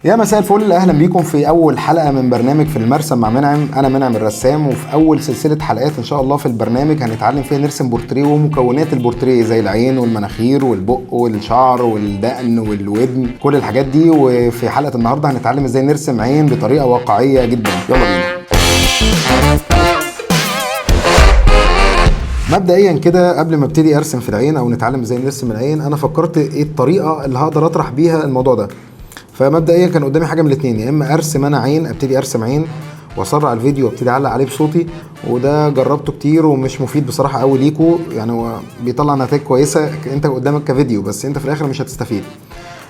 يا مساء الفل، اهلا بيكم في اول حلقه من برنامج في المرسم مع منعم. انا منعم الرسام، وفي اول سلسله حلقات ان شاء الله في البرنامج هنتعلم فيها نرسم بورتريه ومكونات البورتريه زي العين والمناخير والبق والشعر والدقن والودن، كل الحاجات دي. وفي حلقه النهارده هنتعلم ازاي نرسم عين بطريقه واقعيه جدا. يلا بينا. مبدئيا كده قبل ما ابتدي ارسم في العين او نتعلم ازاي نرسم العين، انا فكرت ايه الطريقه اللي هقدر اطرح بيها الموضوع ده. فمبدئيا كان قدامي حاجه من الاثنين، يا اما ارسم انا عين، ابتدي ارسم عين واسرع الفيديو وابتدي اعلق عليه بصوتي، وده جربته كتير ومش مفيد بصراحه قوي ليكوا، يعني هو بيطلع نتائج كويسه انت قدامك كفيديو بس انت في الاخر مش هتستفيد.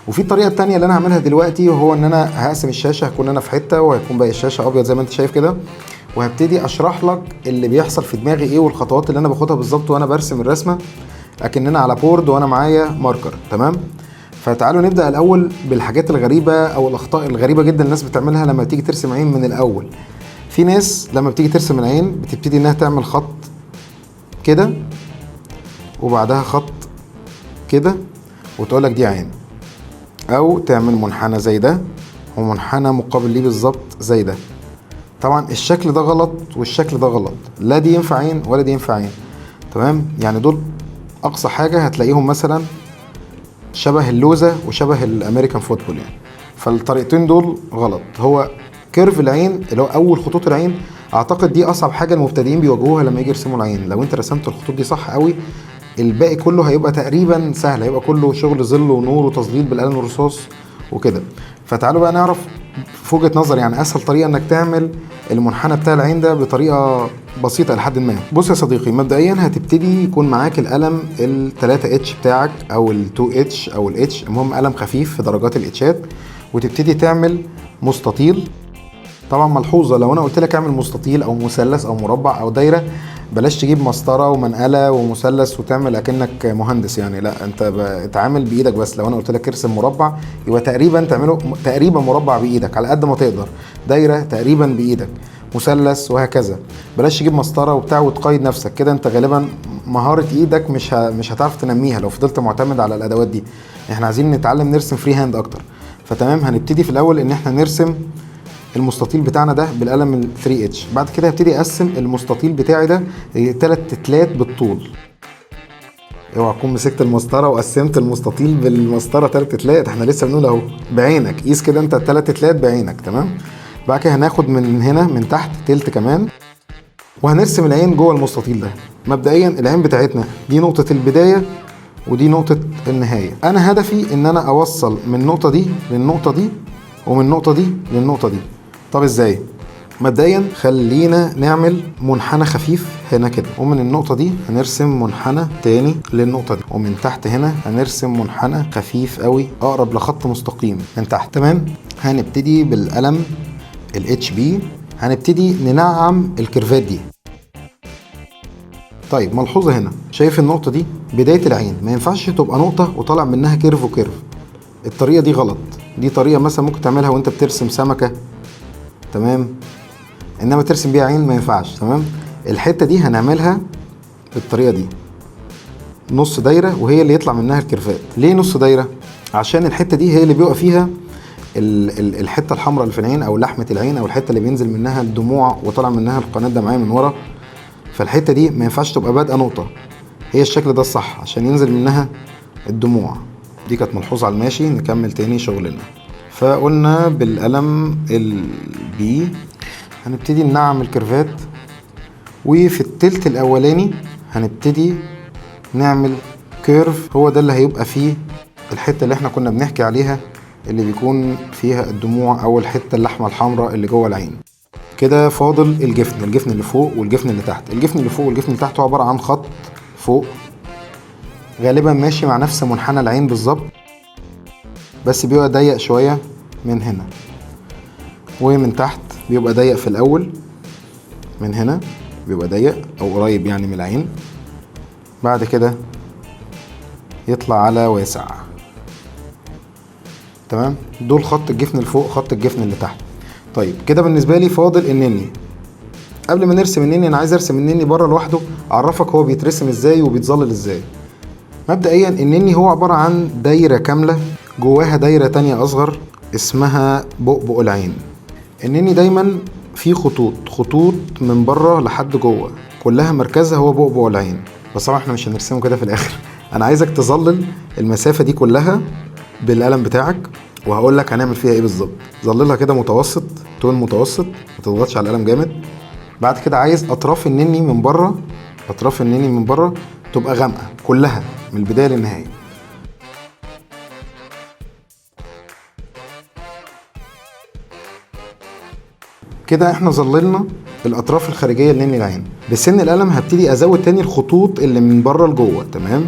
وفي الطريقه الثانيه اللي انا هعملها دلوقتي، وهو ان انا هقسم الشاشه، هكون انا في حته وهيكون باقي الشاشه ابيض زي ما انت شايف كده، وهبتدي اشرح لك اللي بيحصل في دماغي ايه والخطوات اللي انا باخدها بالظبط وانا برسم الرسمه اكننا على بورد وانا معايا ماركر. تمام؟ فتعالوا نبدأ الأول بالحاجات الغريبة أو الأخطاء الغريبة جدا الناس بتعملها لما تيجي ترسم عين من الأول. في ناس لما بتيجي ترسم العين بتبتدي إنها تعمل خط كده وبعدها خط كده وتقولك دي عين، أو تعمل منحنى زي ده ومنحنى مقابل ليه بالظبط زي ده. طبعا الشكل ده غلط والشكل ده غلط، لا دي ينفع عين ولا دي ينفع عين. تمام؟ يعني دول أقصى حاجة هتلاقيهم مثلا شبه اللوزة وشبه الامريكان فوتبول يعني، فالطريقتين دول غلط. هو كيرف العين اللي هو اول خطوط العين، اعتقد دي اصعب حاجه المبتدئين بيواجهوها لما يجي يرسموا العين. لو انت رسمت الخطوط دي صح قوي، الباقي كله هيبقى تقريبا سهل، هيبقى كله شغل ظل ونور وتظليل بالقلم الرصاص وكده. فتعالوا بقى نعرف في وجهه نظر يعني اسهل طريقه انك تعمل المنحنى بتاع العين ده بطريقه بسيطه لحد ما. بص يا صديقي، مبدئيا هتبتدي يكون معاك القلم ال3 اتش بتاعك او ال2 اتش او الاتش، المهم قلم خفيف في درجات الاتشات، وتبتدي تعمل مستطيل. طبعا ملحوظه، لو انا قلت لك اعمل مستطيل او مثلث او مربع او دايره، بلاش تجيب مسطره ومنقله ومثلث وتعمل اكنك مهندس يعني، لا انت اتعامل بايدك بس. لو انا قلت لك ارسم مربع يبقى تقريبا تعمله تقريبا مربع بايدك على قد ما تقدر، دايره تقريبا بايدك، مثلث وهكذا. بلاش تجيب مسطره وبتاع وتقيد نفسك كده، انت غالبا مهاره ايدك مش هتعرف تنميها لو فضلت معتمد على الادوات دي. احنا عايزين نتعلم نرسم فري هاند اكتر. فتمام، هنبتدي في الاول ان احنا نرسم المستطيل بتاعنا ده بالقلم ال 3 اتش. بعد كده هبتدي اقسم المستطيل بتاعي ده 3 تلات بالطول. اوعى تكون مسكت المسطره وقسمت المستطيل بالمسطره 3 تلات، احنا لسه بنقول اهو بعينك، قيس كده انت 3 تلات بعينك. تمام؟ بعد كده هناخد من هنا من تحت تلت كمان، وهنرسم العين جوه المستطيل ده. مبدئيا العين بتاعتنا دي نقطه البدايه ودي نقطه النهايه. انا هدفي ان انا اوصل من النقطه دي للنقطه دي ومن النقطه دي للنقطه دي. طب ازاي؟ مبدئيا خلينا نعمل منحنى خفيف هنا كده، ومن النقطة دي هنرسم منحنى تاني للنقطة دي، ومن تحت هنا هنرسم منحنى خفيف قوي اقرب لخط مستقيم من تحت. تمام؟ هنبتدي بالقلم الاتش بي، هنبتدي ننعم الكيرفات دي. طيب ملحوظة هنا، شايف النقطة دي بداية العين، ما ينفعش تبقى نقطة وطالع منها كيرف وكيرف، الطريقة دي غلط. دي طريقة مثلا ممكن تعملها وانت بترسم سمكة، تمام، انما ترسم بيها عين ما ينفعش. تمام؟ الحته دي هنعملها بالطريقه دي، نص دايره وهي اللي يطلع منها الكيرفات. ليه نص دايره؟ عشان الحته دي هي اللي بيبقى فيها الحته الحمراء اللي في العين او لحمه العين، او الحته اللي بينزل منها الدموع وطلع منها القناه الدمعيه من ورا. فالحته دي ما ينفعش تبقى بادئه نقطه، هي الشكل ده الصح عشان ينزل منها الدموع. دي كانت ملحوظه على الماشي. نكمل تاني شغلنا. فقلنا بالقلم البي هنبتدي ننعم الكيرفات، وفي التلت الاولاني هنبتدي نعمل كيرف، هو ده اللي هيبقى فيه الحته اللي احنا كنا بنحكي عليها اللي بيكون فيها الدموع او الحته اللحمه الحمراء اللي جوه العين. كده فاضل الجفن اللي فوق والجفن اللي تحت. الجفن اللي فوق والجفن اللي تحت هو عباره عن خط فوق غالبا ماشي مع نفس منحنى العين بالظبط، بس بيبقى ضيق شويه من هنا، ومن تحت بيبقى ضيق في الاول، من هنا بيبقى ضيق او قريب يعني من العين، بعد كده يطلع على واسع. تمام؟ دول خط الجفن اللي فوق، خط الجفن اللي تحت. طيب كده بالنسبه لي فاضل النني. قبل ما نرسم النني انا عايز ارسم النني بره لوحده، اعرفك هو بيترسم ازاي وبيتظلل ازاي. مبدئيا النني هو عباره عن دايره كامله جواها دايره تانية اصغر اسمها بؤبؤ العين. النني دايما في خطوط من بره لحد جوه، كلها مركزها هو بؤبؤ العين. بس طبعا احنا مش هنرسمه كده في الاخر. انا عايزك تظلل المسافه دي كلها بالقلم بتاعك، وهقول لك هنعمل فيها ايه بالظبط. ظللها كده متوسط، تون متوسط، ما تضغطش على القلم جامد. بعد كده عايز اطراف النني من بره، اطراف النني من بره تبقى غامقه كلها من البدايه للنهايه. كده احنا ظللنا الاطراف الخارجيه لنني العين. بسن القلم هبتدي ازود تاني الخطوط اللي من بره لجوه. تمام.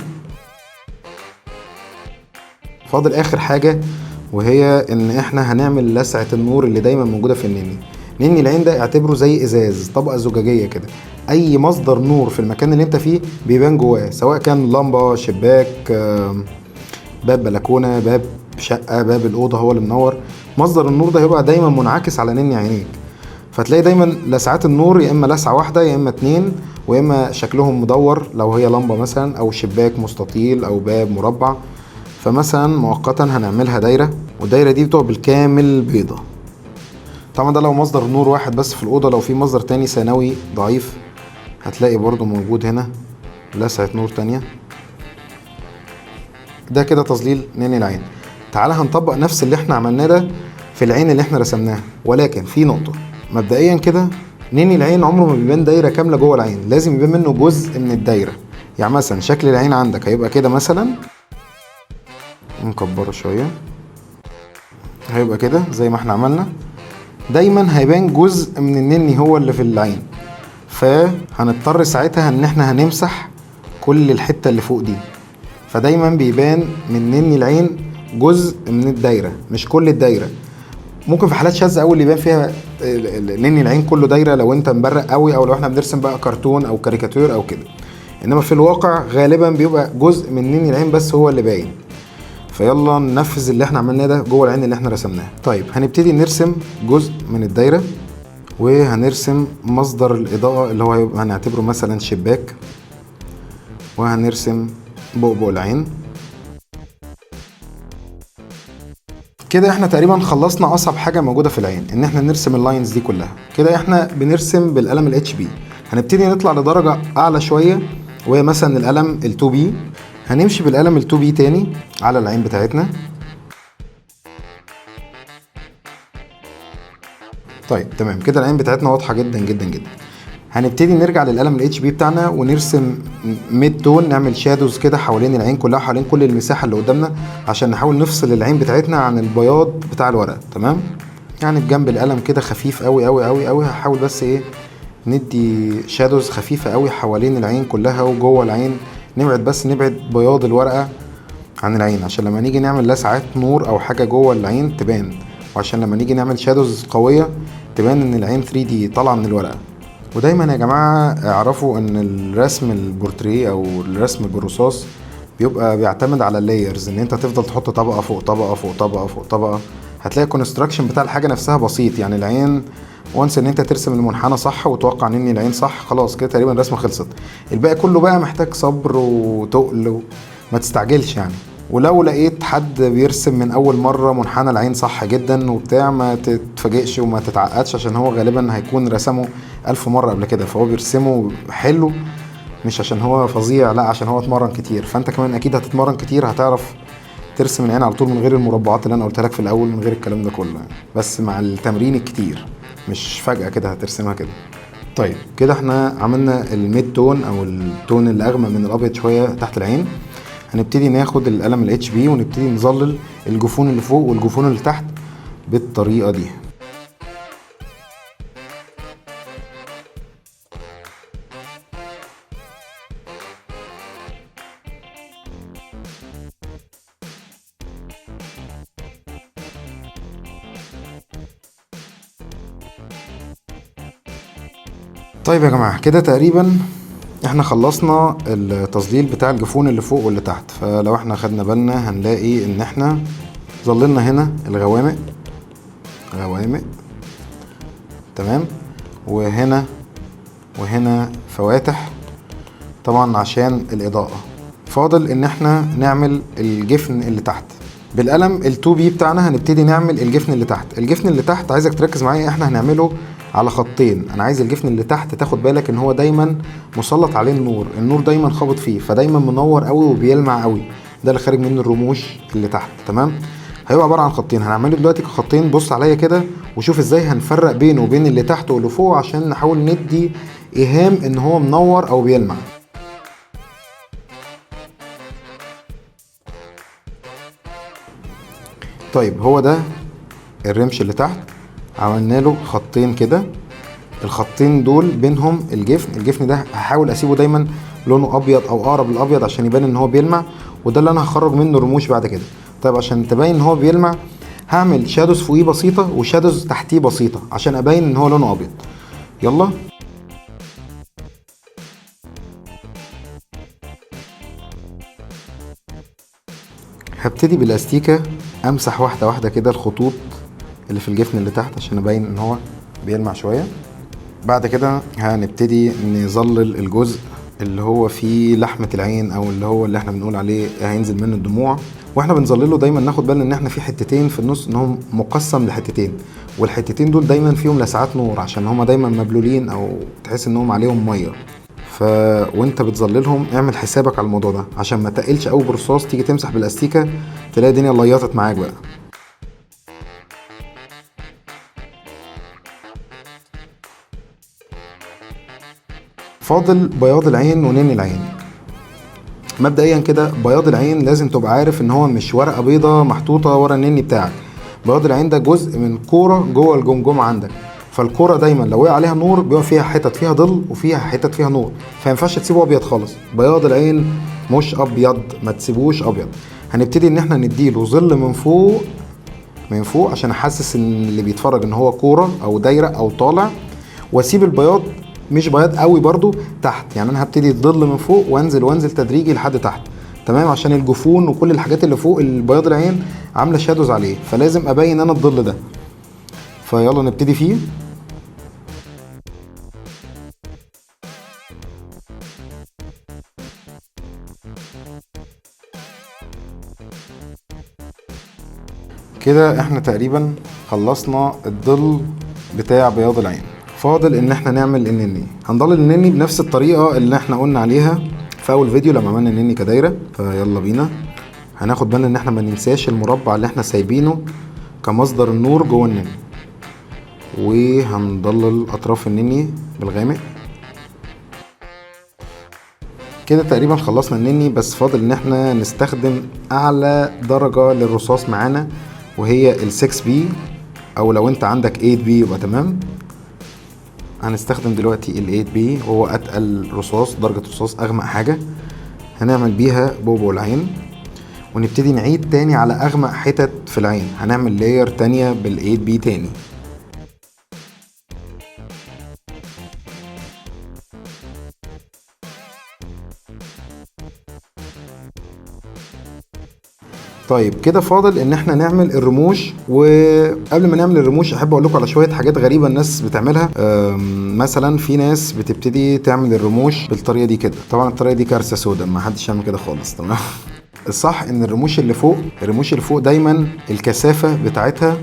فاضل اخر حاجه، وهي ان احنا هنعمل لسعه النور اللي دايما موجوده في النني. نني العين ده اعتبره زي ازاز، طبقه زجاجيه كده، اي مصدر نور في المكان اللي انت فيه بيبان جواه، سواء كان لمبه، شباك، باب بلكونه، باب شقه، باب الاوضه هو اللي منور. مصدر النور ده هيبقى دايما منعكس على نني عينيك. فتلاقي دايما لسعات النور يا اما لسعه واحده يا اما اتنين، ويا اما شكلهم مدور لو هي لمبه مثلا، او شباك مستطيل، او باب مربع. فمثلا مؤقتا هنعملها دايره، والدايره دي بتبقى بالكامل بيضه. طبعا ده لو مصدر نور واحد بس في الاوضه. لو في مصدر تاني ثانوي ضعيف هتلاقي برضو موجود هنا لسعه نور تانيه. ده كده تظليل نني العين. تعالى هنطبق نفس اللي احنا عملناه ده في العين اللي احنا رسمناها، ولكن في نقطه. مبدئيا كده نني العين عمره ما بيبان دايره كامله جوه العين، لازم يبان منه جزء من الدايره. يعني مثلا شكل العين عندك هيبقى كده مثلا، نكبره شويه، هيبقى كده زي ما احنا عملنا. دايما هيبان جزء من النني هو اللي في العين، فهنضطر ساعتها ان احنا هنمسح كل الحته اللي فوق دي. فدايما بيبان من نني العين جزء من الدايره مش كل الدايره. ممكن في حالات شاذه قوي اللي يبان فيها نني العين كله دايره، لو انت مبرق قوي، او لو احنا بنرسم بقى كرتون او كاريكاتير او كده. انما في الواقع غالبا بيبقى جزء من نني العين بس هو اللي باين. فيلا ننفذ اللي احنا عملناه ده جوه العين اللي احنا رسمناها. طيب هنبتدي نرسم جزء من الدايره، وهنرسم مصدر الاضاءه اللي هو هيبقى هنعتبره مثلا شباك، وهنرسم بؤبؤ العين. كده احنا تقريبا خلصنا اصعب حاجه موجوده في العين، ان احنا نرسم اللاينز دي كلها. كده احنا بنرسم بالقلم الاتش بي. هنبتدي نطلع لدرجه اعلى شويه، وهي مثلا القلم ال2 بي. هنمشي بالقلم ال2 بي تاني على العين بتاعتنا. طيب تمام، كده العين بتاعتنا واضحه جدا جدا جدا. هنبتدي نرجع للقلم الاتش بي بتاعنا ونرسم ميد تون، نعمل شادوز كده حوالين العين كلها، حوالين كل المساحه اللي قدامنا، عشان نحاول نفصل العين بتاعتنا عن البياض بتاع الورقه. تمام. يعني بجنب القلم كده خفيف قوي قوي قوي قوي، هحاول بس ايه ندي شادوز خفيفه قوي حوالين العين كلها وجوه العين. نبعد بياض الورقه عن العين، عشان لما نيجي نعمل لسعات نور او حاجه جوه العين تبان، وعشان لما نيجي نعمل شادوز قويه تبان ان العين 3 دي طالعه من الورقه. ودايما يا جماعة اعرفوا ان الرسم البورتريه او الرسم بالرصاص بيبقى بيعتمد على اللايرز، ان انت تفضل تحط طبقة فوق طبقة فوق طبقة فوق طبقة. هتلاقي الكونستراكشن بتاع الحاجة نفسها بسيط. يعني العين وانس ان انت ترسم المنحنى صح وتوقع ان العين صح، خلاص كده تقريبا الرسمة خلصت. الباقي كله بقى محتاج صبر وتقل، وما تستعجلش يعني. ولو لقيت حد بيرسم من اول مرة منحنى العين صح جدا وبتاع، ما تتفاجئش وما تتعقدش، عشان هو غالبا هيكون رسمه 1000 مرة قبل كده، فهو بيرسمه حلو مش عشان هو فظيع، لا عشان هو اتمرن كتير. فانت كمان اكيد هتتمرن كتير، هتعرف ترسم العين على طول من غير المربعات اللي انا قلتها لك في الاول، من غير الكلام ده كله يعني. بس مع التمرين الكتير، مش فجأة كده هترسمها كده. طيب كده احنا عملنا الميد تون او التون اللي اغمق من الابيض شوية تحت العين. هنبتدي ناخد القلم الاتش بي ونبتدي نظلل الجفون اللي فوق والجفون اللي تحت بالطريقة دي. طيب يا جماعة كده تقريبا احنا خلصنا التظليل بتاع الجفون اللي فوق واللي تحت. فلو احنا خدنا بالنا هنلاقي ان احنا ظللنا هنا الغوامق، غوامق تمام، وهنا فواتح طبعا عشان الاضاءة. فاضل ان احنا نعمل الجفن اللي تحت. بالقلم ال2 بي بتاعنا هنبتدي نعمل الجفن اللي تحت. الجفن اللي تحت عايزك تركز معايا، احنا هنعمله على خطين. انا عايز الجفن اللي تحت تاخد بالك ان هو دايما مسلط عليه النور دايما خابط فيه، فدايما منور قوي وبيلمع قوي، ده اللي خارج من الرموش اللي تحت. تمام، هيبقى عباره عن خطين هنعمله دلوقتي كخطين. بص عليا كده وشوف ازاي هنفرق بينه وبين اللي تحت واللي فوق عشان نحاول ندي ايهام ان هو منور او بيلمع. طيب هو ده الرمش اللي تحت، عملنا له خطين كده. الخطين دول بينهم الجفن ده هحاول اسيبه دايما لونه ابيض او اقرب للابيض عشان يبان ان هو بيلمع، وده اللي انا هخرج منه الرموش بعد كده. طيب عشان تبين ان هو بيلمع هعمل شادوز فوقيه بسيطه وشادوز تحتيه بسيطه عشان ابين ان هو لونه ابيض. يلا هبتدي بالاستيكه امسح واحده واحده كده الخطوط اللي في الجفن اللي تحت عشان ابين ان هو بيلمع شويه. بعد كده هنبتدي نظلل الجزء اللي هو فيه لحمة العين او اللي هو اللي احنا بنقول عليه هينزل منه الدموع. واحنا بنظلله دايما ناخد بالنا ان احنا في حتتين في النص ان هو مقسم لحتتين، والحتتين دول دايما فيهم لسعات نور عشان هما دايما مبلولين او تحس انهم عليهم ميه. وانت بتظللهم اعمل حسابك على الموضوع ده عشان ما تقلش قوي برصاص تيجي تمسح بالاستيكه تلاقي الدنيا ليطت معاك بقى. فاضل بياض العين ونني العين. مبدئيا كده بياض العين لازم تبقى عارف ان هو مش ورقه بيضه محطوطه ورا النني بتاعك. بياض العين ده جزء من كوره جوه الجمجمه عندك، فالكوره دايما لو وقع عليها نور بيبقى فيها حتت فيها ظل وفيها حتت فيها نور، فينفعش تسيبه ابيض خالص. بياض العين مش ابيض، ما تسيبوش ابيض. هنبتدي ان احنا نديله ظل من فوق عشان احسس ان اللي بيتفرج ان هو كوره او دايره او طالع، واسيب البياض مش بياض قوي برضو تحت. يعني انا هبتدي الظل من فوق وانزل تدريجي لحد تحت. تمام، عشان الجفون وكل الحاجات اللي فوق البياض العين عامله شادوز عليه، فلازم ابين انا الظل ده. فيلا نبتدي فيه. كده احنا تقريبا خلصنا الظل بتاع بياض العين. فاضل ان احنا نعمل النني. هنضلل النني بنفس الطريقه اللي احنا قلنا عليها في اول فيديو لما عملنا النني كدايره. فيلا بينا. هناخد بالنا ان احنا ما ننساش المربع اللي احنا سايبينه كمصدر النور جوه النني، وهنضلل اطراف النني بالغامق. كده تقريبا خلصنا النني، بس فاضل ان احنا نستخدم اعلى درجه للرصاص معانا وهي ال6 بي، او لو انت عندك 8 بي يبقى تمام. هنستخدم دلوقتي ال8 بي وهو اتقل رصاص، درجة رصاص اغمق حاجة. هنعمل بيها بوبو العين ونبتدي نعيد تاني على اغمق حتت في العين. هنعمل لاير تانية بال8 بي تاني. طيب كده فاضل ان احنا نعمل الرموش. وقبل ما نعمل الرموش احب اقول لكم على شويه حاجات غريبه الناس بتعملها. مثلا في ناس بتبتدي تعمل الرموش بالطريقه دي كده. طبعا الطريقه دي كارثه سودا، ما حدش يعمل كده خالص. تمام. الصح ان الرموش اللي فوق دايما الكثافه بتاعتها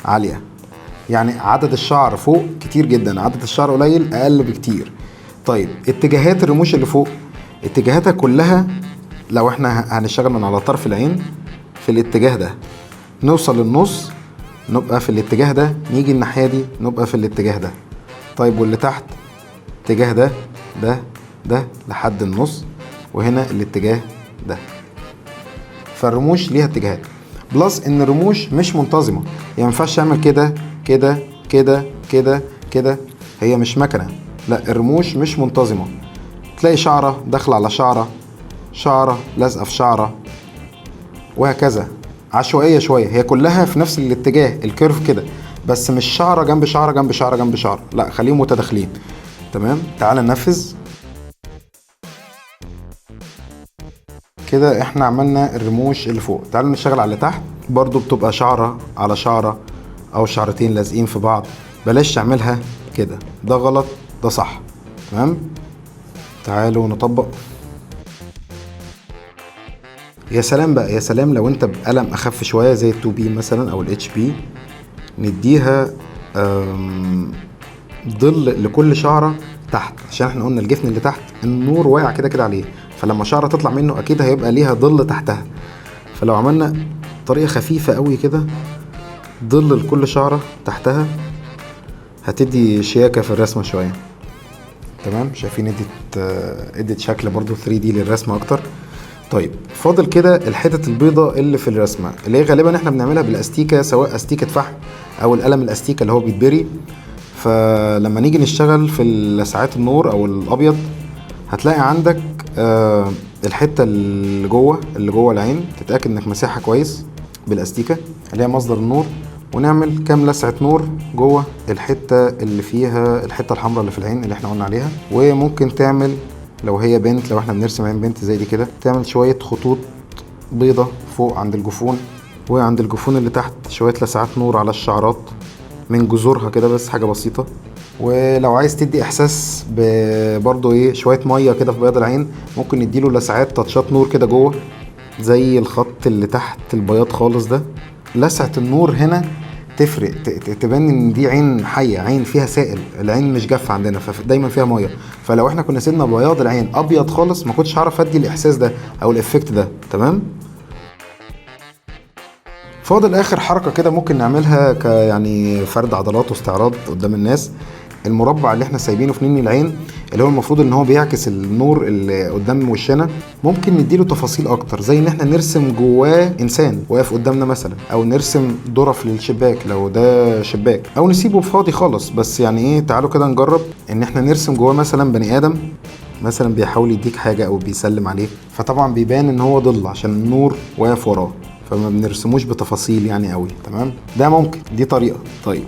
عاليه، يعني عدد الشعر فوق كتير جدا، عدد الشعر قليل اقل بكتير. طيب اتجاهات الرموش اللي فوق اتجاهاتها كلها، لو احنا هنشتغل من على طرف العين في الاتجاه ده نوصل للنص نبقى في الاتجاه ده، نيجي الناحية دي نبقى في الاتجاه ده. طيب واللي تحت اتجاه ده لحد النص، وهنا الاتجاه ده. فالرموش ليها اتجاهات، بلس ان الرموش مش منتظمة. يعني مينفعش تعمل كده كده كده كده كده، هي مش مكنة. لا، الرموش مش منتظمة. تلاقي شعرة داخلة على شعرة، شعرة لازقة في شعرة، وهكذا. عشوائية شوية، هي كلها في نفس الاتجاه الكيرف كده، بس مش شعرة جنب شعرة جنب شعرة جنب شعرة، لا خليهم متداخلين. تمام، تعال ننفذ. كده احنا عملنا الرموش اللي فوق. تعالوا نشتغل على اللي تحت. برضو بتبقى شعرة على شعرة او شعرتين لازقين في بعض. بلاش تعملها كده، ده غلط ده صح. تمام، تعالوا نطبق. يا سلام بقى، يا سلام لو انت بقلم اخف شويه زي ال2 بي مثلا او الاتش بي، نديها ظل لكل شعره تحت، عشان احنا قلنا الجفن اللي تحت النور واقع كده كده عليه، فلما شعره تطلع منه اكيد هيبقى ليها ظل تحتها. فلو عملنا طريقه خفيفه قوي كده ظل لكل شعره تحتها هتدي شياكه في الرسمه شويه. تمام، شايفين ادت شكل برضو 3D للرسمه اكتر. طيب فاضل كده الحتت البيضة اللي في الرسمة، اللي هي غالبا احنا بنعملها بالاستيكة، سواء استيكة فحم او القلم الاستيكة اللي هو بيتبري. فلما نيجي نشتغل في لسعات النور او الابيض هتلاقي عندك الحتة اللي جوه العين تتأكد انك مساحة كويس بالاستيكة اللي هي مصدر النور، ونعمل كام لسعة نور جوه الحتة اللي فيها الحتة الحمراء اللي في العين اللي احنا قلنا عليها. وممكن تعمل لو هي بنت، لو احنا بنرسم عين بنت زي دي كده، تعمل شوية خطوط بيضة فوق عند الجفون، وعند الجفون اللي تحت شوية لسعات نور على الشعرات من جذورها كده، بس حاجة بسيطة. ولو عايز تدي احساس برضو ايه شوية مية كده في بياض العين، ممكن نديله لسعات تاتشات نور كده جوه زي الخط اللي تحت البياض خالص ده. لسعة النور هنا تفرق، تبان ان دي عين حيه، عين فيها سائل، العين مش جافه عندنا فدايما فيها ميه. فلو احنا كنا سيبنا بياض العين ابيض خالص ما كنتش هعرف ادي الاحساس ده او الافكت ده. تمام. فاضل اخر حركه كده ممكن نعملها يعني فرد عضلات واستعراض قدام الناس. المربع اللي احنا سايبينه في نني العين اللي هو المفروض ان هو بيعكس النور اللي قدام وشنا، ممكن نديله تفاصيل اكتر، زي ان احنا نرسم جواه انسان واقف قدامنا مثلا، او نرسم ظرف للشباك لو ده شباك، او نسيبه فاضي خالص. بس يعني ايه، تعالوا كده نجرب ان احنا نرسم جواه مثلا بني ادم مثلا بيحاول يديك حاجه او بيسلم عليك، فطبعا بيبان ان هو ظل عشان النور واقف وراه، فما بنرسموش بتفاصيل يعني قوي. تمام، ده ممكن، دي طريقه. طيب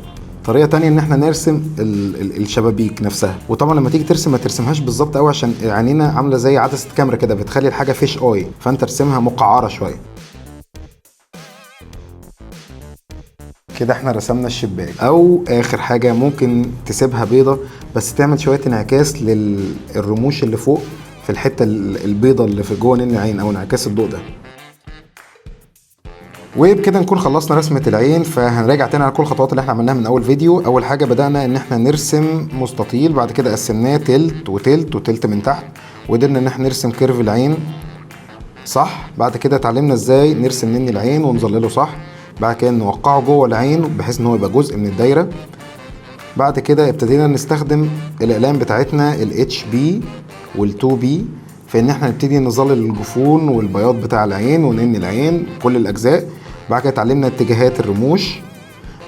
طريقه تانية ان احنا نرسم الشبابيك نفسها، وطبعا لما تيجي ترسم ما ترسمهاش بالظبط قوي عشان عينينا عامله زي عدسه كاميرا كده بتخلي الحاجه فيش اي، فانت ارسمها مقعره شويه كده. احنا رسمنا الشباك. او اخر حاجه ممكن تسيبها بيضه بس تعمل شويه انعكاس للرموش اللي فوق في الحته البيضه اللي في جوه نين العين او انعكاس الضوء ده. وبكده نكون خلصنا رسمة العين. فهنراجع تاني على كل الخطوات اللي احنا عملناها من اول فيديو. اول حاجة بدأنا ان احنا نرسم مستطيل، بعد كده قسمناه تلت وتلت وتلت من تحت، وقدرنا ان احنا نرسم كيرف العين صح. بعد كده اتعلمنا ازاي نرسم نني العين ونظلله صح، بعد كده نوقعه جوه العين بحيث ان هو يبقى جزء من الدايرة. بعد كده ابتدينا نستخدم الاقلام بتاعتنا الاتش بي وال2 بي في ان احنا نبتدي نظلل الجفون والبياض بتاع العين ونني العين كل الاجزاء. بعد كده اتعلمنا اتجاهات الرموش.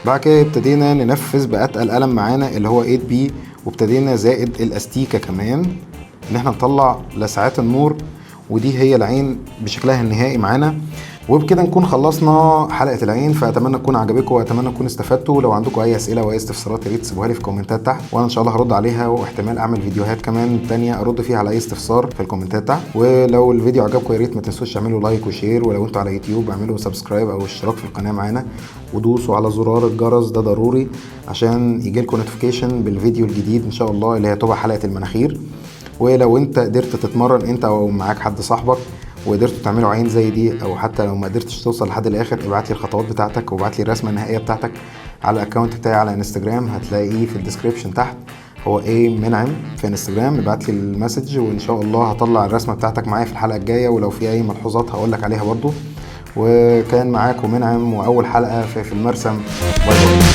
بعد كده ابتدينا ننفذ بأتقل قلم معانا اللي هو 8 بي، وابتدينا زائد الاستيكة كمان ان احنا نطلع لسعات النور، ودي هي العين بشكلها النهائي معانا. وبكده نكون خلصنا حلقة العين. فأتمنى تكون عجبكم وأتمنى تكون استفدتوا. لو عندكم أي أسئلة وأي استفسارات يا ريت تسيبوها لي في الكومنتات تحت، وأنا إن شاء الله هرد عليها، واحتمال أعمل فيديوهات كمان تانية أرد فيها على أي استفسار في الكومنتات تحت. ولو الفيديو عجبكم يا ريت ما تنسوش تعملوا لايك وشير، ولو أنتوا على يوتيوب اعملوا سبسكرايب أو اشتراك في القناة معانا، ودوسوا على زرار الجرس ده ضروري عشان يجيلكم نوتيفيكيشن بالفيديو الجديد إن شاء الله اللي هي تبقى حلقة المناخير. ولو أنت قدرت تتمرن أنت أو معاك حد صاحبك وقدرتوا تعملوا عين زي دي، او حتى لو ما قدرتش توصل لحد الاخر، ابعت لي الخطوات بتاعتك وابعت لي الرسمه النهائيه بتاعتك على الاكونت بتاعي على انستجرام، هتلاقيه في الديسكريبشن تحت، هو ايه منعم في انستجرام. ابعت لي المسج وان شاء الله هطلع الرسمه بتاعتك معايا في الحلقه الجايه، ولو في اي ملحوظات هقول لك عليها برضو. وكان معاكم منعم واول حلقه في المرسم. باي باي.